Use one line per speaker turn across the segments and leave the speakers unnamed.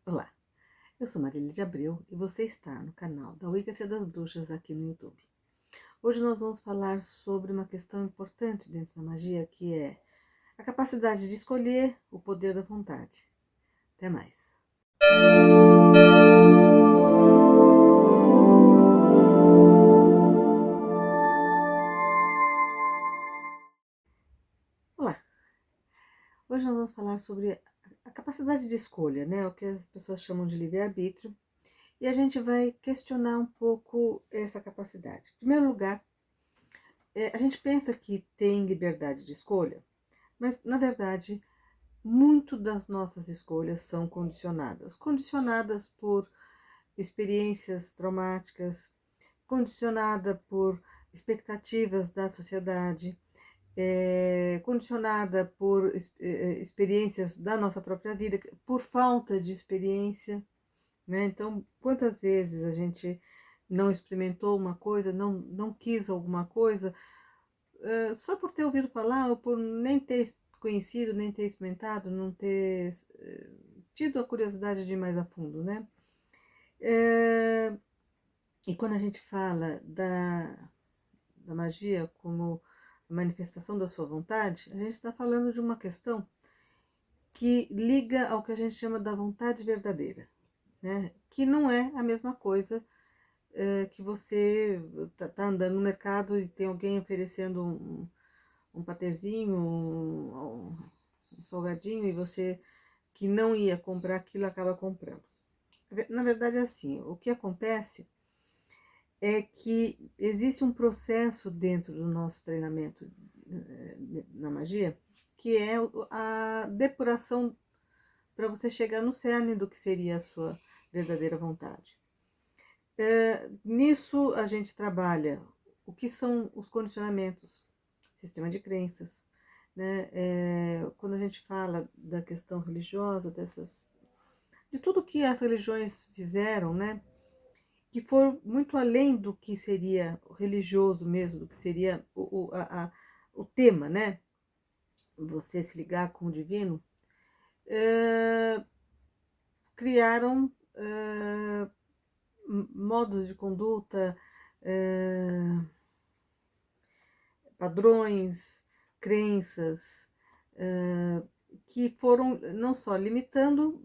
Olá, eu sou Marília de Abreu e você está no canal da Wicca das Bruxas aqui no YouTube. Hoje nós vamos falar sobre uma questão importante dentro da magia, que é a capacidade de escolher o poder da vontade. Até mais. Olá, hoje nós vamos falar sobre a capacidade de escolha, né? O que as pessoas chamam de livre-arbítrio. E a gente vai questionar um pouco essa capacidade. Em primeiro lugar, a gente pensa que tem liberdade de escolha, mas na verdade muito das nossas escolhas são condicionadas por experiências traumáticas, condicionada por expectativas da sociedade, condicionada por experiências da nossa própria vida, por falta de experiência, né? Então, quantas vezes a gente não experimentou uma coisa, não quis alguma coisa, só por ter ouvido falar ou por nem ter conhecido, nem ter experimentado, não ter tido a curiosidade de ir mais a fundo, né? E quando a gente fala da magia como manifestação da sua vontade, a gente está falando de uma questão que liga ao que a gente chama da vontade verdadeira, né? Que não é a mesma coisa que você tá andando no mercado e tem alguém oferecendo um patezinho, um salgadinho, e você que não ia comprar aquilo acaba comprando. Na verdade é assim, o que acontece é que existe um processo dentro do nosso treinamento na magia, que é a depuração para você chegar no cerne do que seria a sua verdadeira vontade. Nisso a gente trabalha o que são os condicionamentos, sistema de crenças, né? Quando a gente fala da questão religiosa, de tudo que as religiões fizeram, né? Que foram muito além do que seria religioso mesmo, do que seria o tema, né? Você se ligar com o divino, criaram modos de conduta, padrões, crenças, que foram não só limitando,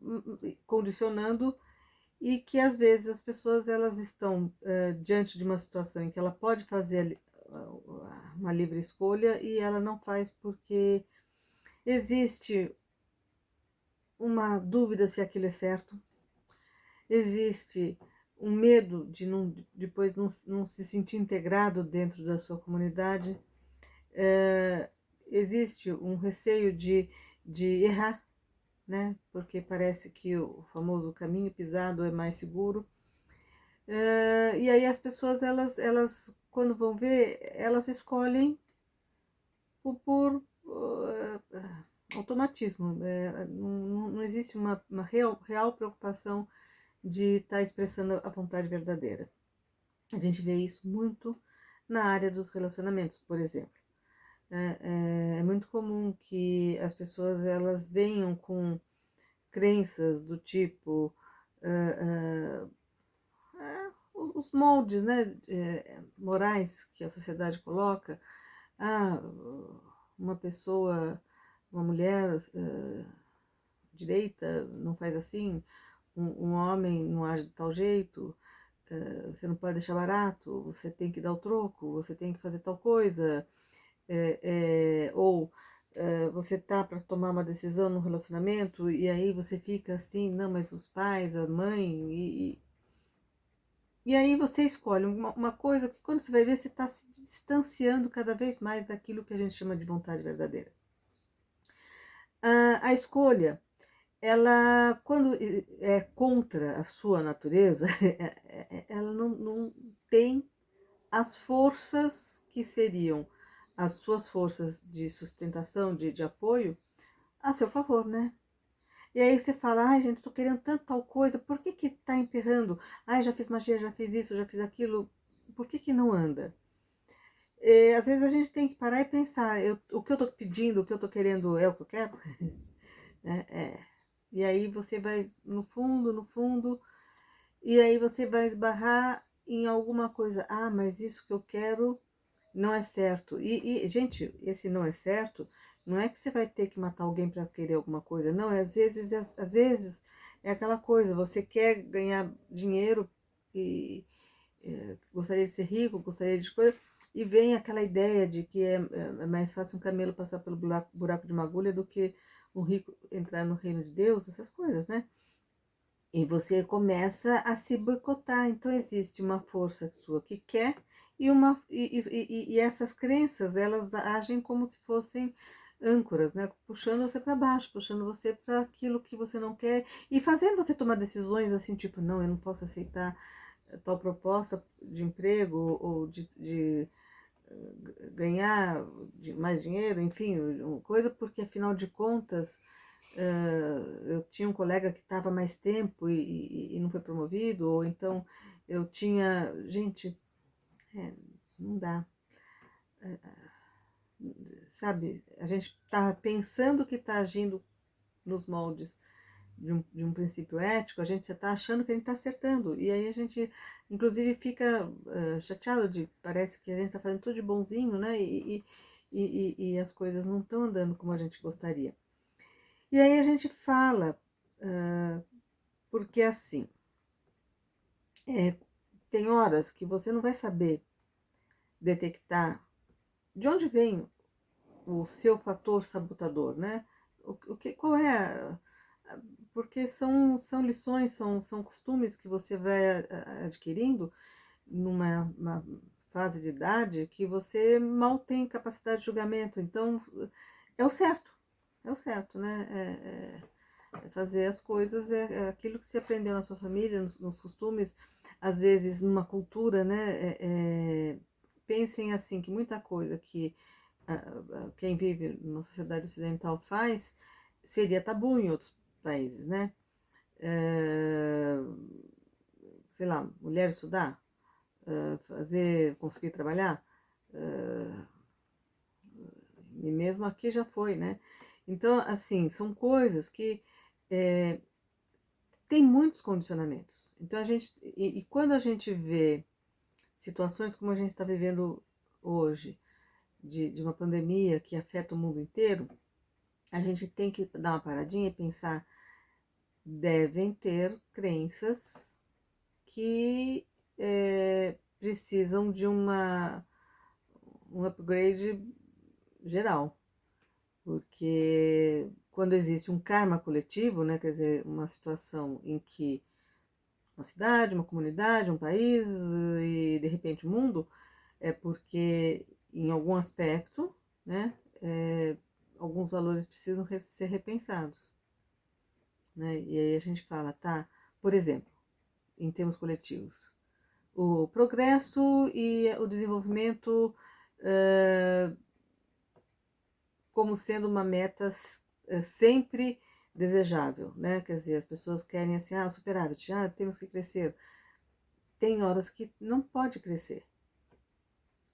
condicionando, e que às vezes as pessoas elas estão diante de uma situação em que ela pode fazer uma livre escolha e ela não faz porque existe uma dúvida se aquilo é certo, existe um medo de depois não se sentir integrado dentro da sua comunidade, existe um receio de errar, né? Porque parece que o famoso caminho pisado é mais seguro. E aí as pessoas, elas, quando vão ver, elas escolhem por automatismo. Não existe uma real preocupação de estar expressando a vontade verdadeira. A gente vê isso muito na área dos relacionamentos, por exemplo. É muito comum que as pessoas elas venham com crenças do tipo os moldes, né, morais que a sociedade coloca. Ah, uma pessoa, uma mulher direita não faz assim, um homem não age de tal jeito, você não pode deixar barato, você tem que dar o troco, você tem que fazer tal coisa, ou você tá para tomar uma decisão no relacionamento e aí você fica assim, não, mas os pais, a mãe, e aí você escolhe uma coisa que quando você vai ver, você está se distanciando cada vez mais daquilo que a gente chama de vontade verdadeira. A escolha, ela, quando é contra a sua natureza, ela não tem as forças que seriam as suas forças de sustentação, de apoio, a seu favor, né? E aí você fala, ai gente, tô querendo tanto tal coisa, por que que tá emperrando? Ai, já fiz magia, já fiz isso, já fiz aquilo, por que que não anda? Às vezes a gente tem que parar e pensar, o que eu tô pedindo, o que eu tô querendo é o que eu quero? É. E aí você vai no fundo, no fundo, e aí você vai esbarrar em alguma coisa. Ah, mas isso que eu quero não é certo. Gente, esse não é certo, não é que você vai ter que matar alguém para querer alguma coisa. Não, às vezes é aquela coisa, você quer ganhar dinheiro e gostaria de ser rico, gostaria de coisa, e vem aquela ideia de que é mais fácil um camelo passar pelo buraco de uma agulha do que um rico entrar no reino de Deus, essas coisas, né? E você começa a se boicotar. Então existe uma força sua que quer e essas crenças elas agem como se fossem âncoras, né? Puxando você para baixo, puxando você para aquilo que você não quer e fazendo você tomar decisões assim, tipo, não, eu não posso aceitar tal proposta de emprego ou ganhar mais dinheiro, enfim, coisa, porque afinal de contas eu tinha um colega que estava mais tempo e não foi promovido, ou então eu tinha. Gente, não dá. Sabe, a gente está pensando que está agindo nos moldes de um princípio ético, a gente já está achando que a gente está acertando. E aí a gente, inclusive, fica chateado de parece que a gente está fazendo tudo de bonzinho, né? E as coisas não estão andando como a gente gostaria. E aí a gente fala, porque assim, é, tem horas que você não vai saber detectar de onde vem o seu fator sabotador, né? Qual é porque são lições, são costumes que você vai adquirindo numa fase de idade que você mal tem capacidade de julgamento. Então, é o certo, é o certo, né? Fazer as coisas é aquilo que se aprendeu na sua família, nos costumes, às vezes numa cultura, né? Pensem assim, que muita coisa que quem vive numa sociedade ocidental faz seria tabu em outros países, né? É, sei lá, mulher estudar, conseguir trabalhar, é, e mesmo aqui já foi, né? Então, assim, são coisas que é, tem muitos condicionamentos. Então, e quando a gente vê situações como a gente está vivendo hoje, de uma pandemia que afeta o mundo inteiro, a gente tem que dar uma paradinha e pensar, devem ter crenças que precisam de um upgrade geral, porque quando existe um karma coletivo, né, quer dizer, uma situação em que uma cidade, uma comunidade, um país e de repente o mundo, é porque em algum aspecto, né, alguns valores precisam ser repensados, né? E aí a gente fala, tá, por exemplo, em termos coletivos, o progresso e o desenvolvimento como sendo uma meta sempre desejável, né? Quer dizer, as pessoas querem assim, o superávit, temos que crescer. Tem horas que não pode crescer,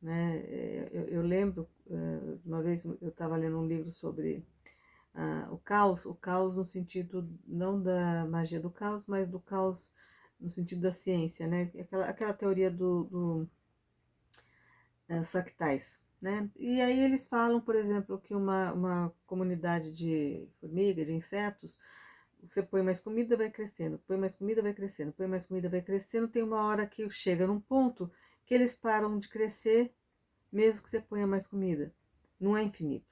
né? Eu lembro, uma vez eu estava lendo um livro sobre o caos no sentido não da magia do caos, mas do caos no sentido da ciência, né? Aquela teoria fractais, né? E aí eles falam, por exemplo, que uma comunidade de formigas, de insetos, você põe mais comida, vai crescendo, põe mais comida, vai crescendo, põe mais comida, vai crescendo, tem uma hora que chega num ponto que eles param de crescer, mesmo que você ponha mais comida. Não é infinito.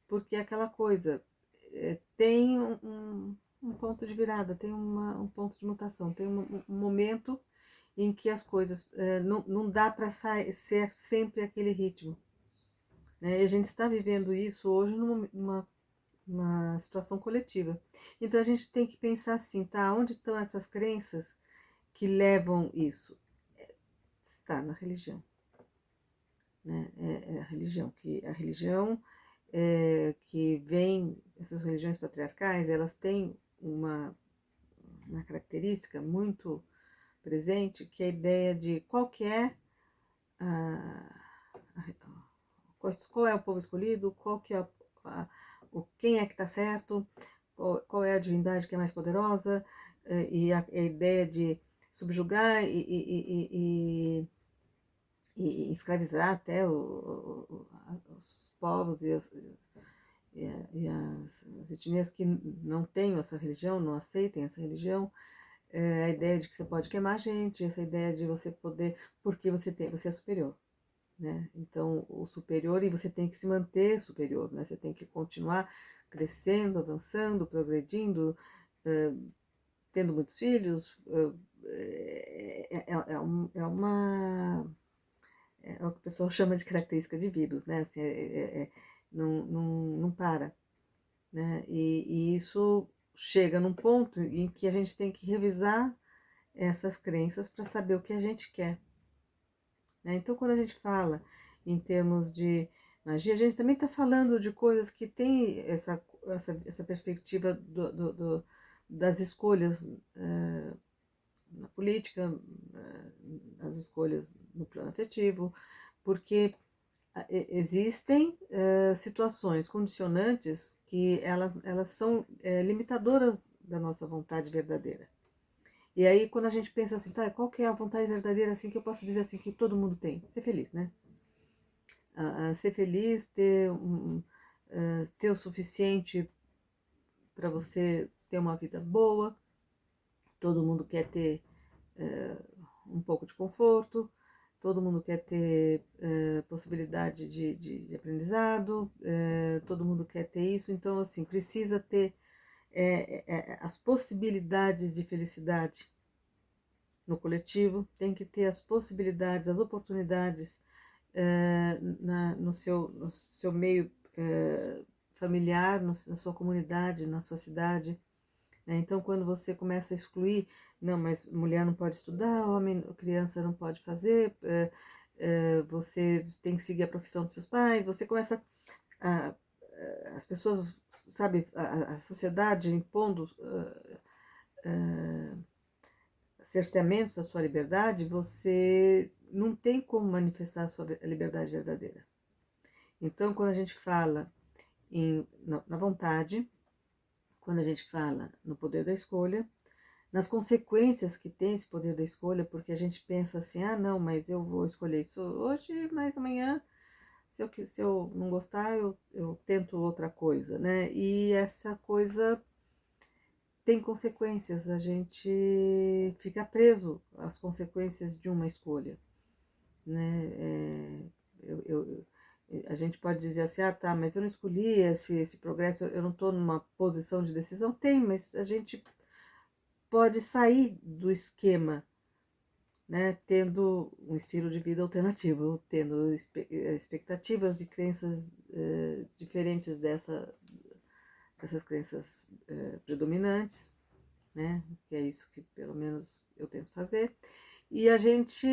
Porque é aquela coisa, tem um ponto de virada, tem um ponto de mutação, tem um momento em que as coisas não dá para ser sempre aquele ritmo. Né? E a gente está vivendo isso hoje numa situação coletiva. Então a gente tem que pensar assim, tá? Onde estão essas crenças que levam isso? Está na religião. Né? É a religião, que vem, essas religiões patriarcais, elas têm uma característica muito presente, que é a ideia de qual que é qual é o povo escolhido, qual que é quem é que está certo, qual é a divindade que é mais poderosa, e a ideia de subjugar e escravizar até os povos as etnias que não têm essa religião, não aceitem essa religião, a ideia de que você pode queimar gente, essa ideia de você poder, porque você é superior, né? Então, o superior, e você tem que se manter superior, né? Você tem que continuar crescendo, avançando, progredindo, tendo muitos filhos, é uma é o que o pessoal chama de característica de vírus, né? Assim, não para, né? E isso chega num ponto em que a gente tem que revisar essas crenças para saber o que a gente quer, né? Então, quando a gente fala em termos de magia, a gente também está falando de coisas que têm essa perspectiva das escolhas na política, as escolhas no plano afetivo, porque existem situações condicionantes que elas são limitadoras da nossa vontade verdadeira. E aí, quando a gente pensa assim, tá, qual que é a vontade verdadeira, assim, que eu posso dizer assim, que todo mundo tem? Ser feliz, né? Ser feliz, ter o suficiente para você ter uma vida boa. Todo mundo quer ter um pouco de conforto, todo mundo quer ter possibilidade de aprendizado, todo mundo quer ter isso. Então, assim, precisa ter as possibilidades de felicidade no coletivo, tem que ter as possibilidades, as oportunidades no seu meio familiar, na sua comunidade, na sua cidade, né? Então, quando você começa a excluir, não, mas mulher não pode estudar, homem, criança não pode fazer, você tem que seguir a profissão dos seus pais, você começa a, as pessoas, sabe, a sociedade impondo cerceamentos à sua liberdade, você não tem como manifestar a sua liberdade verdadeira. Então, quando a gente fala na vontade, quando a gente fala no poder da escolha, nas consequências que tem esse poder da escolha, porque a gente pensa assim, ah, não, mas eu vou escolher isso hoje, mas amanhã, se eu não gostar, eu tento outra coisa, né? E essa coisa tem consequências, a gente fica preso às consequências de uma escolha, né? A gente pode dizer assim, ah, tá, mas eu não escolhi esse progresso, eu não estou numa posição de decisão. Tem, mas a gente pode sair do esquema, né, tendo um estilo de vida alternativo, tendo expectativas e crenças diferentes dessas crenças predominantes, né, que é isso que pelo menos eu tento fazer. E a gente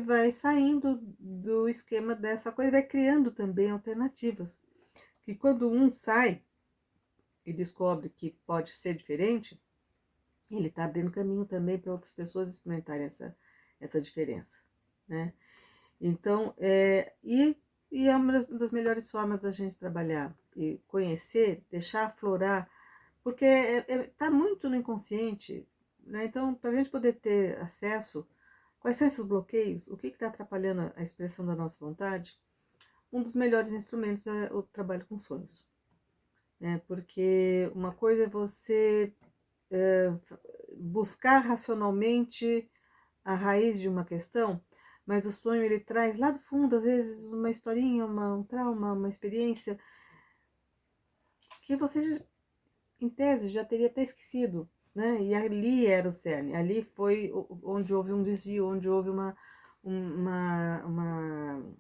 vai saindo do esquema dessa coisa, vai criando também alternativas. Que quando um sai e descobre que pode ser diferente, ele está abrindo caminho também para outras pessoas experimentarem essa diferença, né? Então, e é uma das melhores formas da gente trabalhar e conhecer, deixar aflorar, porque está muito no inconsciente, né? Então, para a gente poder ter acesso, quais são esses bloqueios, o que está atrapalhando a expressão da nossa vontade, um dos melhores instrumentos é o trabalho com sonhos, né? Porque uma coisa é você buscar racionalmente a raiz de uma questão, mas o sonho ele traz lá do fundo, às vezes, uma historinha, um trauma, uma experiência que você, em tese, já teria até esquecido, né? E ali era o cerne, ali foi onde houve um desvio, onde houve uma um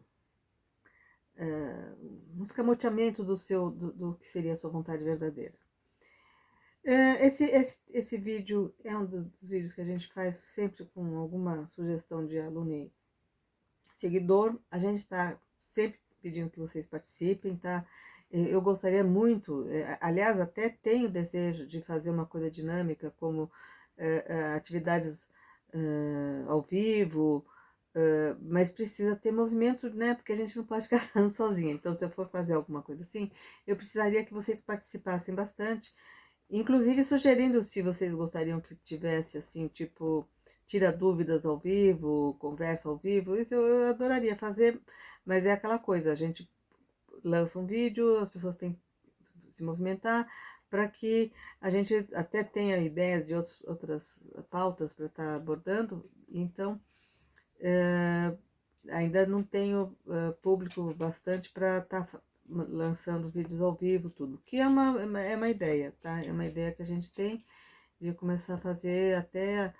escamoteamento do que seria a sua vontade verdadeira. Esse vídeo é um dos vídeos que a gente faz sempre com alguma sugestão de aluno e seguidor. A gente está sempre pedindo que vocês participem, tá? Eu gostaria muito, aliás, até tenho desejo de fazer uma coisa dinâmica, como atividades ao vivo, mas precisa ter movimento, né? Porque a gente não pode ficar falando sozinha. Então, se eu for fazer alguma coisa assim, eu precisaria que vocês participassem bastante Inclusive sugerindo se vocês gostariam que tivesse assim, tipo, tira dúvidas ao vivo, conversa ao vivo, isso eu adoraria fazer, mas é aquela coisa, a gente lança um vídeo, as pessoas têm que se movimentar para que a gente até tenha ideias de outras pautas para estar abordando, então ainda não tenho público bastante para estar lançando vídeos ao vivo, tudo, que é uma ideia, tá? É uma ideia que a gente tem de começar a fazer até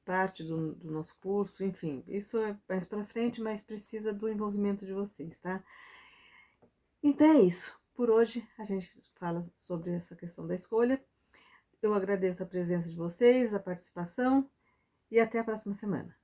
parte do nosso curso, enfim, isso é mais para frente, mas precisa do envolvimento de vocês, tá? Então é isso. Por hoje a gente fala sobre essa questão da escolha. Eu agradeço a presença de vocês, a participação e até a próxima semana.